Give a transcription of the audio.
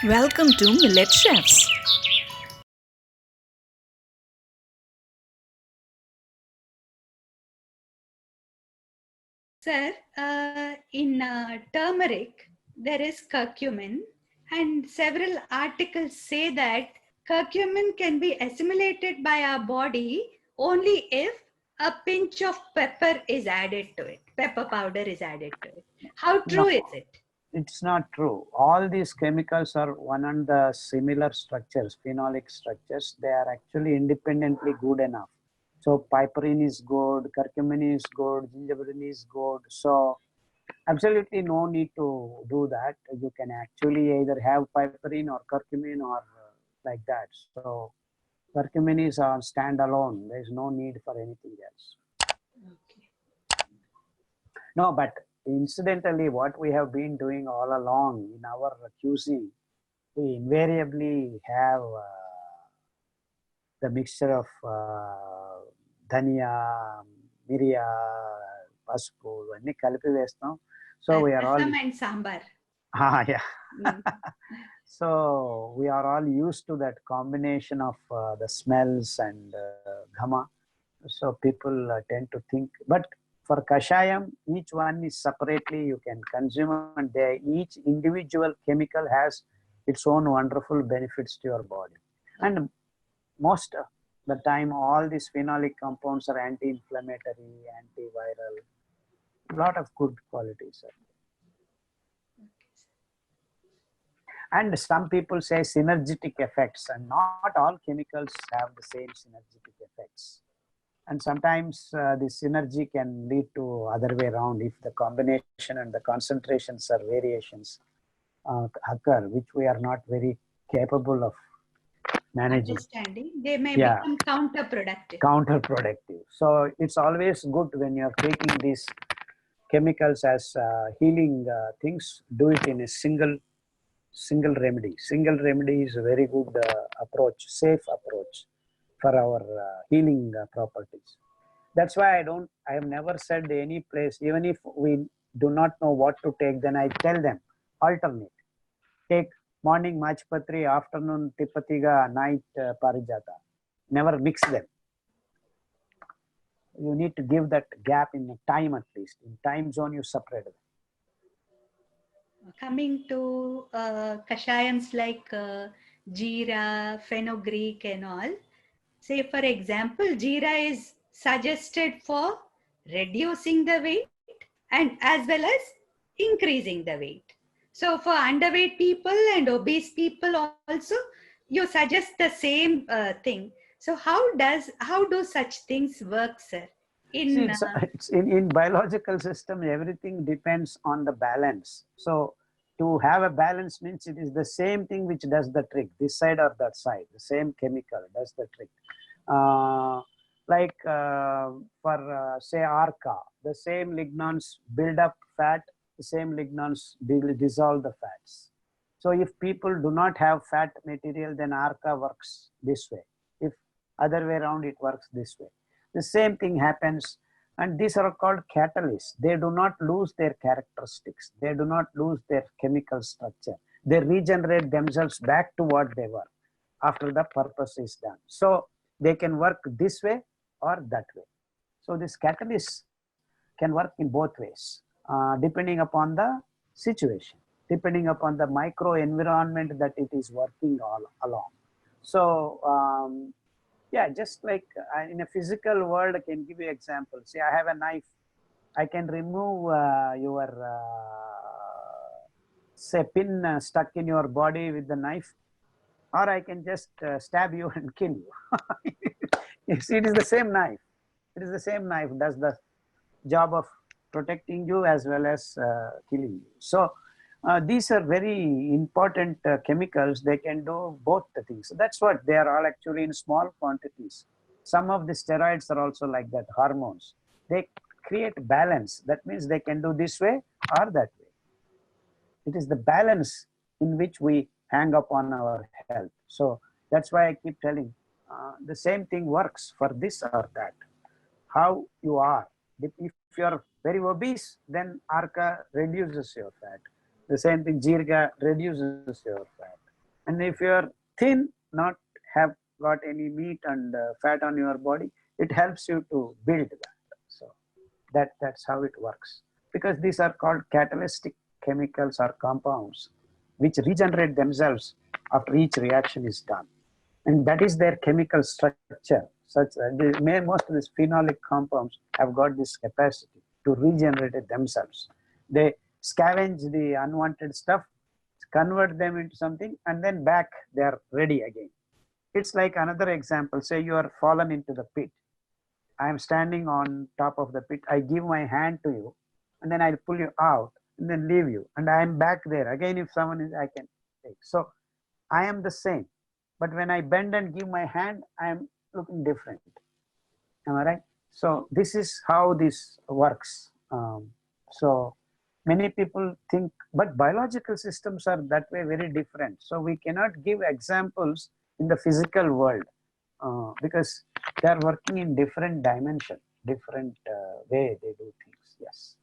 Welcome to Millet Chefs. Sir, in turmeric, there is curcumin, and several articles say that curcumin can be assimilated by our body only if a pinch of pepper is added to it, pepper powder is added to it. How No, true is it? it's not true. All these chemicals are one and the similar structures, phenolic structures. They are actually independently good enough. So piperine is good, curcumin is good, gingerbread is good. So absolutely no need to do that. You can actually either have piperine or curcumin or like that. So curcumin is on standalone. There is no need for anything else. Okay. No, but incidentally, what we have been doing all along in our cuisine, we invariably have the mixture of ధనియా మిరియా పసుపు అన్ని కలిపి వేస్తాం so we are all Rasam and sambar. yeah Mm. so we are all used to that combination of the smells and ghama. So people tend to think, but for kashayam, each one is separately you can consume, and they, each individual chemical has its own wonderful benefits to your body. And most of the time, all these phenolic compounds are anti-inflammatory, antiviral, a lot of good qualities. And some people say synergetic effects, and not all chemicals have the same synergetic effects. And sometimes the synergy can lead to other way around if the combination and the concentrations or variations occur, which we are not very capable of managing. Understanding, they may Yeah, become counterproductive. counterproductive. So it's always good when you're taking these chemicals as healing things, do it in a single remedy. Single remedy is a very good approach, safe approach for our healing properties. That's why I have never said any place, even if we do not know what to take, then I tell them alternate. Take morning Machpatri, afternoon Tipatiga, night Parijata. Never mix them. You need to give that gap in time at least. In time zone, you separate them. Coming to kashayams like jeera, fenugreek and all, say for example, jeera is suggested for reducing the weight and as well as increasing the weight. So for underweight people and obese people also, you suggest the same thing. So how do such things work, sir? See, In it's in biological system, everything depends on the balance. So to have a balance means it is the same thing which does the trick, this side or that side, the same chemical does the trick. Uh, like for say arca, the same lignans build up fat, the same lignans dissolve the fats. So if people do not have fat material, then arca works this way. If other way around, it works this way. The same thing happens, and these are called catalysts. They do not lose their characteristics. They do not lose their chemical structure. They regenerate themselves back to what they were after the purpose is done. So they can work this way or that way. So this catalyst can work in both ways, depending upon the situation, depending upon the micro environment that it is working all along. So yeah, just like in a physical world, I can give you example. See, I have a knife. I can remove your say pin stuck in your body with the knife, or I can just stab you and kill you. You see, it is the same knife. It is the same knife does the job of protecting you as well as killing you. So these are very important chemicals. They can do both the things. So that's what they are all actually in small quantities. Some of the steroids are also like that, hormones. They create balance. That means they can do this way or that way. It is the balance in which we hang up on our health. So that's why I keep telling the same thing works for this or that. How you are. If you're very obese, then arca reduces your fat. The same thing, jirga reduces your fat. And if you are thin, not have got any meat and fat on your body, it helps you to build that. So that's how it works. Because these are called catalytic chemicals or compounds which regenerate themselves after each reaction is done. And that is their chemical structure. Most of these phenolic compounds have got this capacity to regenerate themselves. They scavenge the unwanted stuff, convert them into something, and then back they are ready again. It's like another example. Say you are fallen into the pit. I am standing on top of the pit. I give my hand to you, and then I'll pull you out and then leave you. And I am back there. Again, if someone is, I can take. So I am the same. But when I bend and give my hand, I am looking different. Am I right? So this is how this works. So many people think, but biological systems are that way very different. So we cannot give examples in the physical world because they are working in different dimension, different way they do things. Yes.